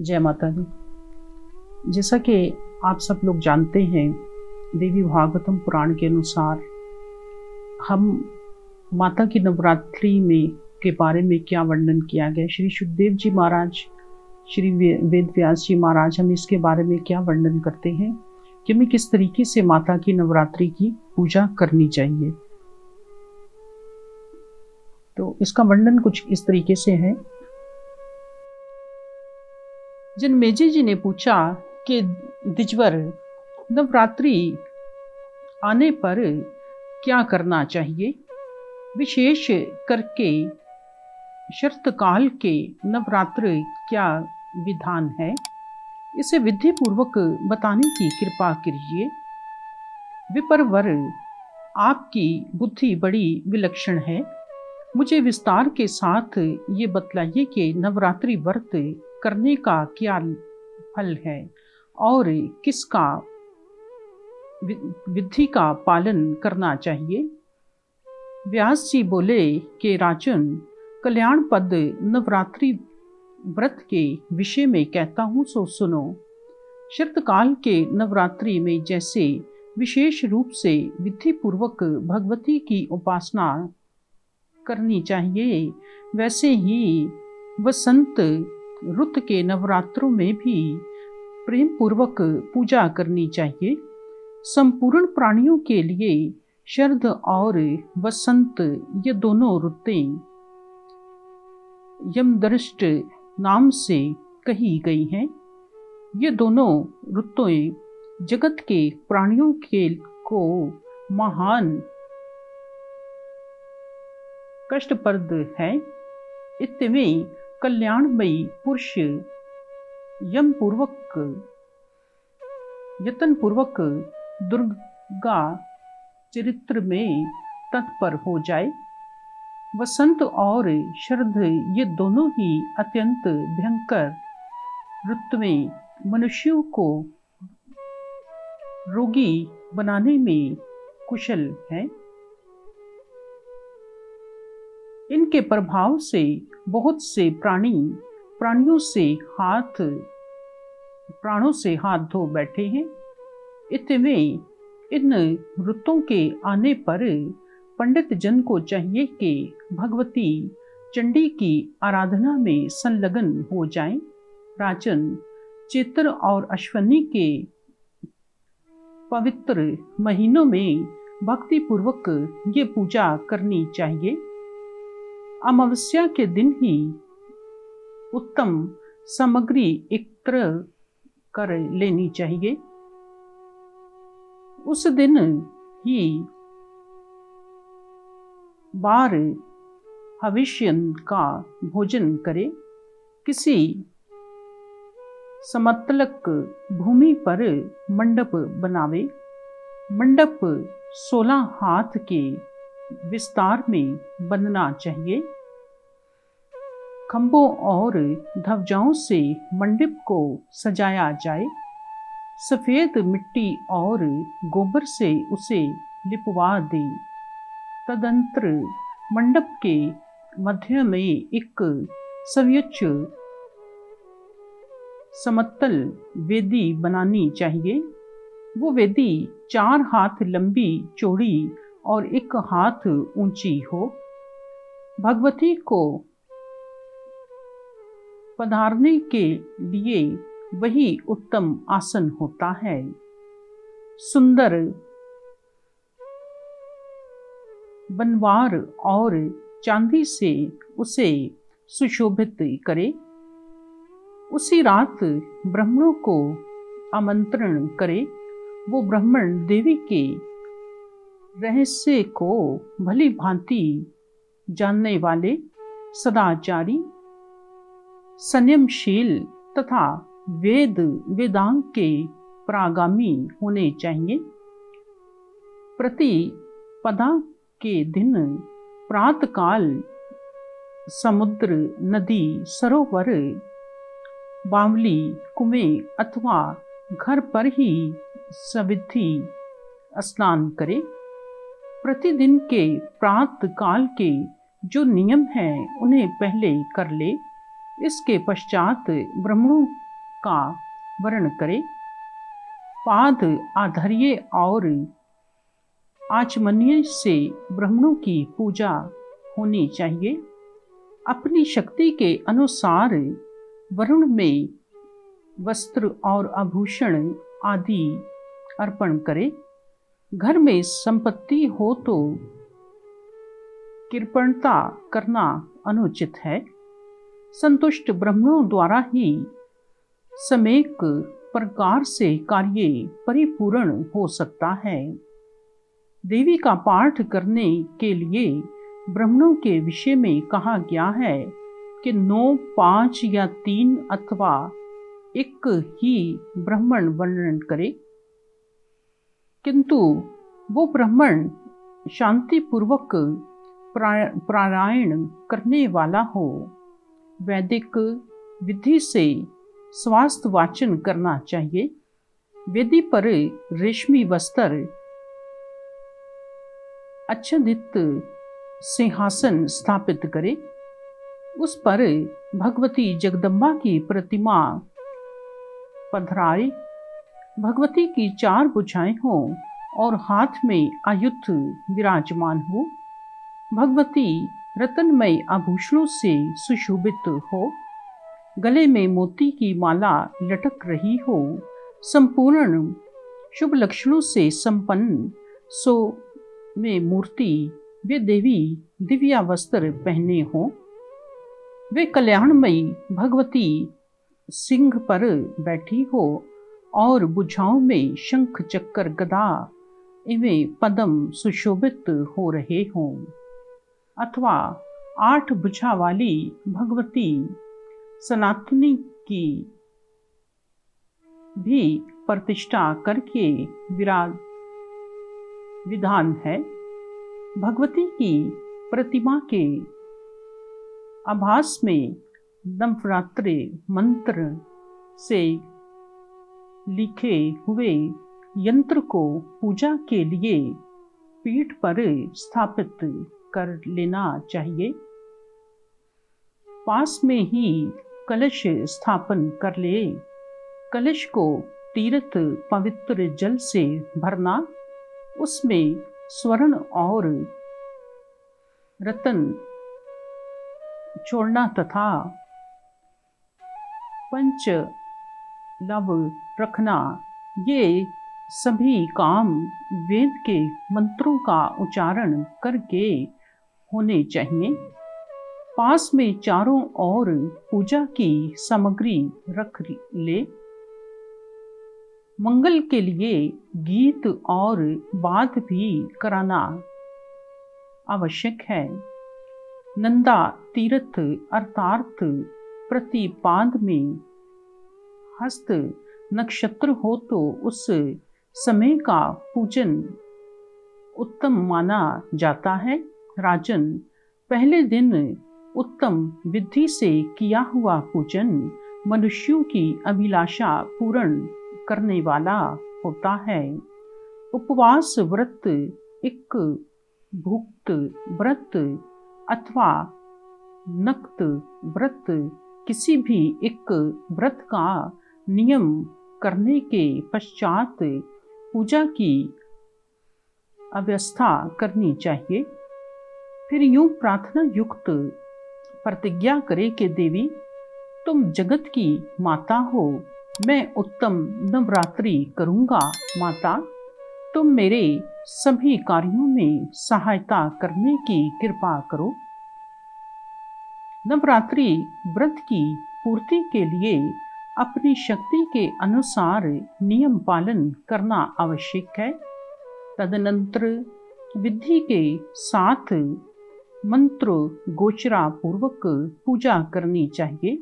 जय माता दी। जैसा कि आप सब लोग जानते हैं, देवी भागवतम पुराण के अनुसार हम माता की नवरात्रि में के बारे में क्या वर्णन किया गया। श्री सुखदेव जी महाराज, श्री वेद व्यास जी महाराज हमें इसके बारे में क्या वर्णन करते हैं कि हमें किस तरीके से माता की नवरात्रि की पूजा करनी चाहिए। तो इसका वर्णन कुछ इस तरीके से है। जनमेजय जी ने पूछा कि द्विजवर, नवरात्रि आने पर क्या करना चाहिए, विशेष करके शरतकाल के नवरात्र क्या विधान है, इसे विधि पूर्वक बताने की कृपा कीजिए। विप्रवर, आपकी बुद्धि बड़ी विलक्षण है, मुझे विस्तार के साथ ये बतलाइए कि नवरात्रि व्रत करने का क्या फल है और किसका विधि का पालन करना चाहिए। व्यास जी बोले कि राजन, कल्याण पद नवरात्रि व्रत के विषय में कहता हूँ, सो सुनो। शरतकाल के नवरात्रि में जैसे विशेष रूप से विधि पूर्वक भगवती की उपासना करनी चाहिए, वैसे ही वसंत रुत के नवरात्रों में भी प्रेम पूर्वक पूजा करनी चाहिए। संपूर्ण प्राणियों के लिए शरद और वसंत ये दोनों रुतें यमदृष्ट नाम से कही गई हैं। ये दोनों ऋतुएं जगत के प्राणियों के को महान कष्टप्रद है। इतमें कल्याणमयी पुरुष यत्न पूर्वक दुर्गा चरित्र में तत्पर हो जाए। वसंत और शरद ये दोनों ही अत्यंत भयंकर ऋतुएं मनुष्यों को रोगी बनाने में कुशल हैं। इनके प्रभाव से बहुत से प्राणों से हाथ धो बैठे हैं। इतमें इन ऋतुओं के आने पर पंडित जन को चाहिए कि भगवती चंडी की आराधना में संलग्न हो जाएं। राजन, चैत्र और अश्विनी के पवित्र महीनों में भक्ति पूर्वक ये पूजा करनी चाहिए। अमावस्या के दिन ही उत्तम सामग्री एकत्र कर लेनी चाहिए। उस दिन ही बार हविष्यन का भोजन करे। किसी समतलक भूमि पर मंडप बनावे। मंडप 16 हाथ के विस्तार में बनना चाहिए। खंभों और ध्वजाओं से मंडप को सजाया जाए। सफेद मिट्टी और गोबर से उसे लिपवा दे। तदंतर मंडप के मध्य में एक सव्यच्छ समतल वेदी बनानी चाहिए। वो वेदी 4 हाथ लंबी चौड़ी और 1 हाथ ऊंची हो। भगवती को पधारने के लिए वही उत्तम आसन होता है। सुंदर बनवार और चांदी से उसे सुशोभित करे। उसी रात ब्राह्मणों को आमंत्रण करे। वो ब्राह्मण देवी के रहस्य को भली भांति जानने वाले, सदाचारी, संयमशील तथा वेदांग के प्रागामी होने चाहिए। प्रतिपदा के दिन प्रातःकाल समुद्र, नदी, सरोवर, बावली, कुएं अथवा घर पर ही सविधि स्नान करे। प्रतिदिन के प्रातःकाल के जो नियम हैं उन्हें पहले कर ले। इसके पश्चात ब्राह्मणों का वर्ण करे। पाद आधर्य और आचमनीय से ब्राह्मणों की पूजा होनी चाहिए। अपनी शक्ति के अनुसार वरुण में वस्त्र और आभूषण आदि अर्पण करे। घर में संपत्ति हो तो कृपणता करना अनुचित है। संतुष्ट ब्राह्मणों द्वारा ही सम्यक प्रकार से कार्य परिपूर्ण हो सकता है। देवी का पाठ करने के लिए ब्राह्मणों के विषय में कहा गया है कि 9, 5 या 3 अथवा एक ही ब्राह्मण वर्णन करे, किंतु वो ब्राह्मण शांतिपूर्वक पारायण करने वाला हो। वैदिक विधि से स्वास्थ्य वाचन करना चाहिए। वेदी पर रेशमी वस्त्र आच्छादित सिंहासन स्थापित करे। उस पर भगवती जगदम्बा की प्रतिमा पधराए। भगवती की 4 भुजाएं हों और हाथ में आयुध विराजमान हो। भगवती रत्नमय आभूषणों से सुशोभित हो। गले में मोती की माला लटक रही हो। संपूर्ण शुभ लक्षणों से संपन्न सो में मूर्ति वे देवी दिव्या वस्त्र पहने हो। वे कल्याणमयी भगवती सिंह पर बैठी हो और भुजाओं में शंख चक्र गदा एवं पद्म सुशोभित हो रहे हों। अथवा 8 भुजा वाली भगवती सनातनी की भी प्रतिष्ठा करके विधान है। भगवती की प्रतिमा के आभास में नवरात्रि मंत्र से लिखे हुए यंत्र को पूजा के लिए पीठ पर स्थापित कर लेना चाहिए। पास में ही कलश स्थापन कर ले। कलश को तीर्थ पवित्र जल से भरना, उसमें स्वर्ण और रत्न छोड़ना तथा पंच लव रखना, ये सभी काम वेद के मंत्रों का उच्चारण करके होने चाहिए। पास में चारों ओर पूजा की सामग्री रख ले। मंगल के लिए गीत और वाद भी कराना आवश्यक है। नंदा तीर्थ अर्थात प्रतिपाद में हस्त नक्षत्र हो तो उस समय का पूजन उत्तम माना जाता है। राजन, पहले दिन उत्तम विधि से किया हुआ पूजन मनुष्यों की अभिलाषा पूर्ण करने वाला होता है। उपवास व्रत, एक भुक्त व्रत अथवा नक्त व्रत, किसी भी एक व्रत का नियम करने के पश्चात पूजा की अव्यवस्था करनी चाहिए। फिर यूं प्रार्थना युक्त प्रतिज्ञा करे कि देवी, तुम जगत की माता हो, मैं उत्तम नवरात्रि करूंगा। माता, तुम मेरे सभी कार्यों में सहायता करने की कृपा करो। नवरात्रि व्रत की पूर्ति के लिए अपनी शक्ति के अनुसार नियम पालन करना आवश्यक है। तदनंतर विधि के साथ मंत्र गोचरा पूर्वक पूजा करनी चाहिए।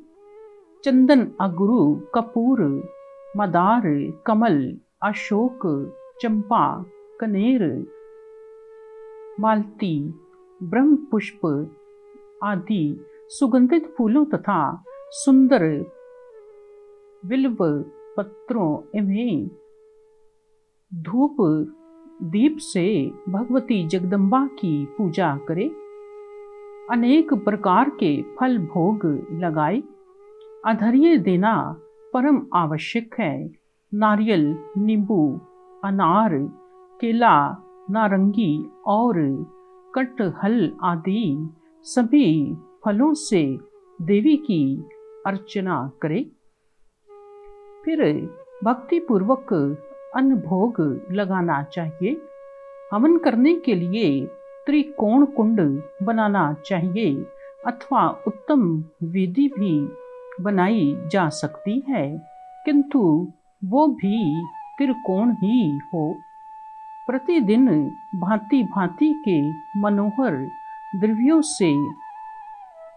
चंदन, अगरू, कपूर, मदार, कमल, अशोक, चंपा, कनेर, मालती, ब्रह्म पुष्प आदि सुगंधित फूलों तथा सुंदर बिल्व पत्रों एवं धूप दीप से भगवती जगदम्बा की पूजा करे। अनेक प्रकार के फल भोग लगाए। आधर्य देना परम आवश्यक है। नारियल, नींबू, अनार, केला, नारंगी और कटहल आदि सभी फलों से देवी की अर्चना करे। फिर भक्ति पूर्वक अन्न भोग लगाना चाहिए। हवन करने के लिए त्रिकोण कुंड बनाना चाहिए अथवा उत्तम विधि भी बनाई जा सकती है, किंतु वो भी त्रिकोण ही हो। प्रतिदिन भांति भांति के मनोहर द्रव्यों से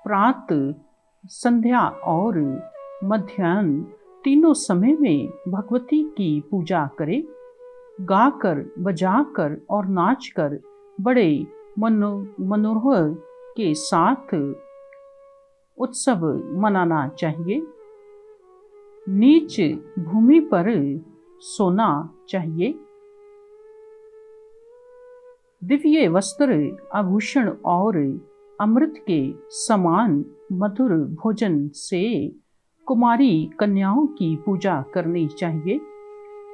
प्रातः, संध्या और मध्याह्न तीनों समय में भगवती की पूजा करे। गाकर, बजाकर और नाचकर बड़े मनोहर के साथ उत्सव मनाना चाहिए। नीच भूमि पर सोना चाहिए। दिव्य वस्त्र, आभूषण और अमृत के समान मधुर भोजन से कुमारी कन्याओं की पूजा करनी चाहिए।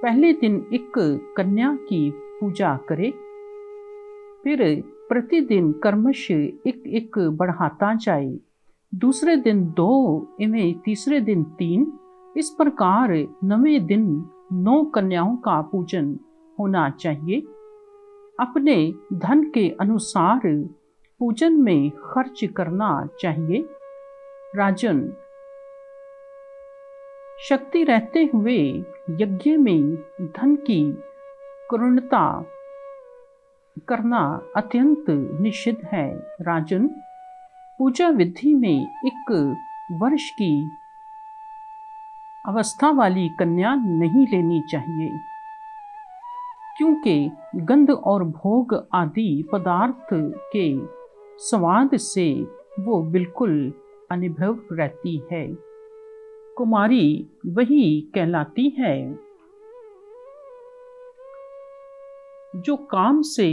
पहले दिन एक कन्या की पूजा करे, फिर प्रतिदिन क्रमश एक बढ़ाता जाए। दूसरे दिन 2 एवं तीसरे दिन 3, इस प्रकार 9वें दिन 9 कन्याओं का पूजन होना चाहिए। अपने धन के अनुसार पूजन में खर्च करना चाहिए। राजन, शक्ति रहते हुए यज्ञ में धन की कृणता करना अत्यंत निषिद्ध है। राजन, पूजा विधि में 1 वर्ष की अवस्था वाली कन्या नहीं लेनी चाहिए, क्योंकि गंध और भोग आदि पदार्थ के स्वाद से वो बिल्कुल अनुभव रहती है। कुमारी वही कहलाती है जो कम से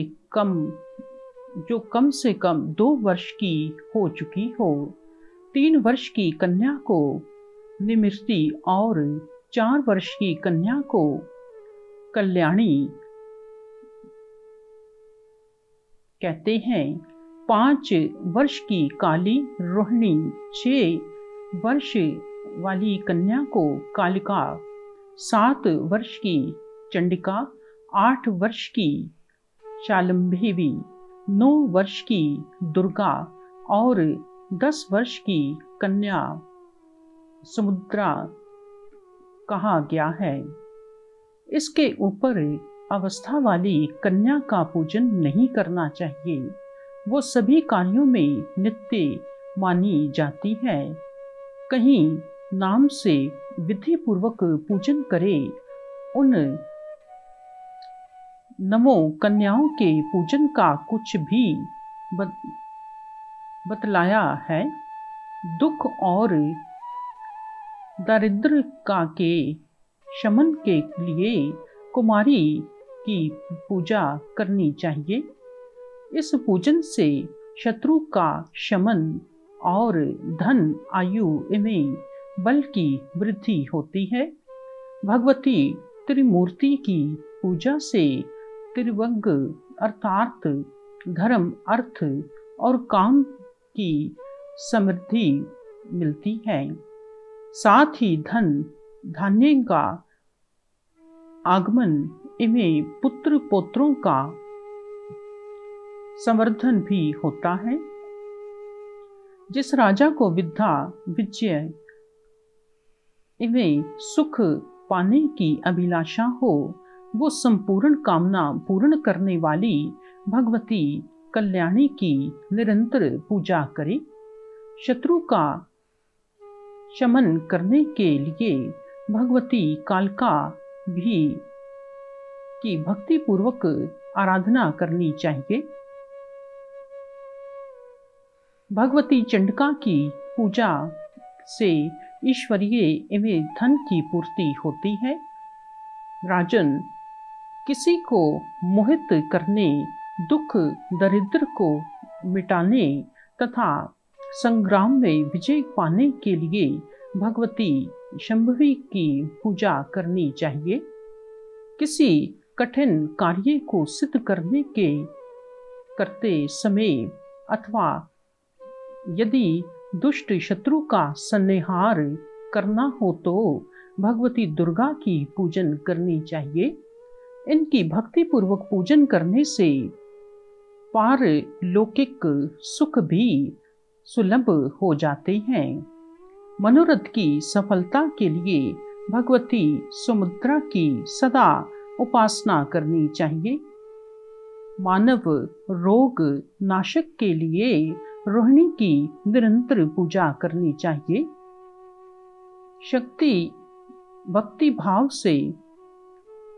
कम 2 वर्ष की हो चुकी हो। 3 वर्ष की कन्या को निमृति और 4 वर्ष की कन्या को कल्याणी कहते हैं। 5 वर्ष की काली रोहिणी, 6 वर्ष वाली कन्या को कालिका, 7 वर्ष की चंडिका, 8 वर्ष की शालंभवी, 9 वर्ष की दुर्गा और 10 वर्ष की कन्या समुद्रा कहा गया है। इसके ऊपर अवस्था वाली कन्या का पूजन नहीं करना चाहिए। वो सभी कार्यों में नित्य मानी जाती है। कहीं नाम से विधि पूर्वक पूजन करे। उन 9 कन्याओं के पूजन का कुछ भी बतलाया है। दुख और दारिद्र्य का के शमन के लिए कुमारी की पूजा करनी चाहिए। इस पूजन से शत्रु का शमन और धन, आयु एवं बल की वृद्धि होती है। भगवती त्रिमूर्ति की पूजा से त्रिवंग अर्थात धर्म, अर्थ और काम की समृद्धि मिलती है। साथ ही धन धान्य का आगमन एवं पुत्र पौत्रों का संवर्धन भी होता है। जिस राजा को विद्या, विजय एवं सुख पाने की अभिलाषा हो, वो संपूर्ण कामना पूर्ण करने वाली भगवती कल्याणी की निरंतर पूजा करे। शत्रु का शमन करने के लिए भगवती कालिका भी की भक्ति पूर्वक आराधना करनी चाहिए। भगवती चंडिका की पूजा से ईश्वरीय एवं धन की पूर्ति होती है। राजन, किसी को मोहित करने, दुख दरिद्र को मिटाने तथा संग्राम में विजय पाने के लिए भगवती शंभवी की पूजा करनी चाहिए। किसी कठिन कार्य को सिद्ध करते समय अथवा यदि दुष्ट शत्रु का संहार करना हो तो भगवती दुर्गा की पूजन करनी चाहिए। इनकी भक्ति पूर्वक पूजन करने से पारलौकिक सुख भी सुलभ हो जाते हैं। मनोरथ की सफलता के लिए भगवती सुमित्रा की सदा उपासना करनी चाहिए। मानव रोग नाशक के लिए रोहिणी की निरंतर पूजा करनी चाहिए। शक्ति भक्ति भाव से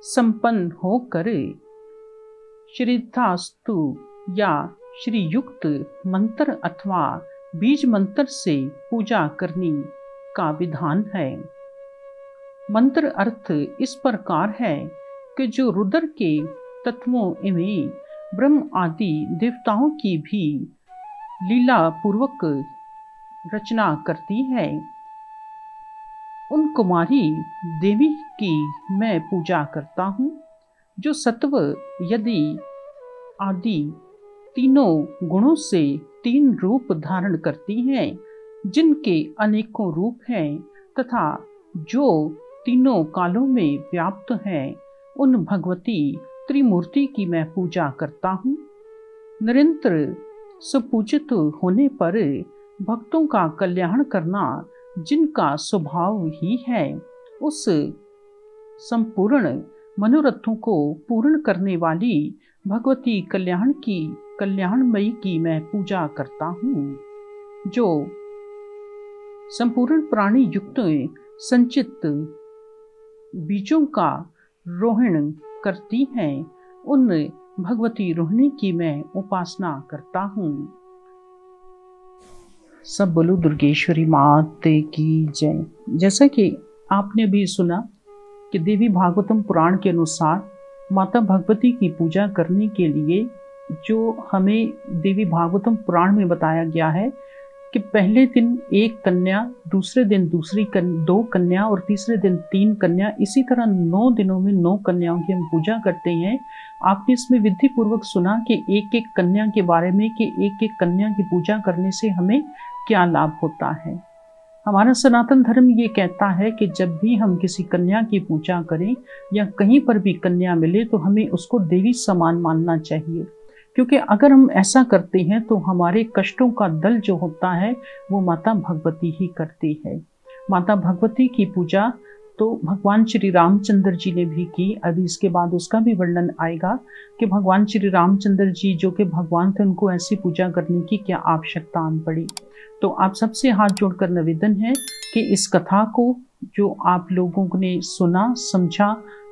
संपन्न होकर श्रीधास्तु या श्रीयुक्त मंत्र अथवा बीज मंत्र से पूजा करने का विधान है। मंत्र अर्थ इस प्रकार है कि जो रुद्र के तत्वों एवं ब्रह्म आदि देवताओं की भी लीला पूर्वक रचना करती है, उन कुमारी देवी की मैं पूजा करता हूँ, जो सत्व यदि आदि तीनों गुणों से तीन रूप धारण करती हैं, जिनके अनेकों रूप हैं तथा जो तीनों कालों में व्याप्त हैं, उन भगवती त्रिमूर्ति की मैं पूजा करता हूँ। निरंतर सुपूजित होने पर भक्तों का कल्याण करना जिनका स्वभाव ही है, उस संपूर्ण मनोरथों को पूर्ण करने वाली भगवती कल्याणमयी की मैं पूजा करता हूँ, जो संपूर्ण प्राणी युक्त संचित बीजों का रोहण करती हैं, उन भगवती रोहिणी की मैं उपासना करता हूँ। सब बोलो दुर्गेश्वरी माते की जय। जैसा कि आपने भी सुना कि देवी भागवतम पुराण के अनुसार माता भगवती की पूजा करने के लिए जो हमें देवी भागवतम पुराण में बताया गया है कि पहले दिन एक कन्या, दूसरे दिन दो कन्या और तीसरे दिन 3 कन्या, इसी तरह 9 दिनों में 9 कन्याओं की हम पूजा करते हैं। आपने इसमें विधि पूर्वक सुना कि एक एक कन्या के बारे में कि एक एक कन्या की पूजा करने से हमें क्या लाभ होता है। हमारा सनातन धर्म ये कहता है कि जब भी हम किसी कन्या की पूजा करें या कहीं पर भी कन्या मिले तो हमें उसको देवी समान मानना चाहिए, क्योंकि अगर हम ऐसा करते हैं तो हमारे कष्टों का दल जो होता है वो माता भगवती ही करती है। माता भगवती की पूजा तो भगवान श्री रामचंद्र जी ने भी की। अभी इसके बाद उसका भी वर्णन आएगा कि भगवान श्री रामचंद्र जी जो कि भगवान थे, उनको ऐसी पूजा करने की क्या आवश्यकता आन पड़ी। तो आप सबसे हाथ जोड़कर निवेदन है कि इस कथा को जो आप लोगों ने सुना समझा,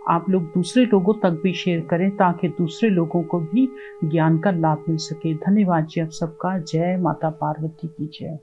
आप लोग दूसरे लोगों तक भी शेयर करें ताकि दूसरे लोगों को भी ज्ञान का लाभ मिल सके। धन्यवाद जी आप सबका। जय माता पार्वती की जय।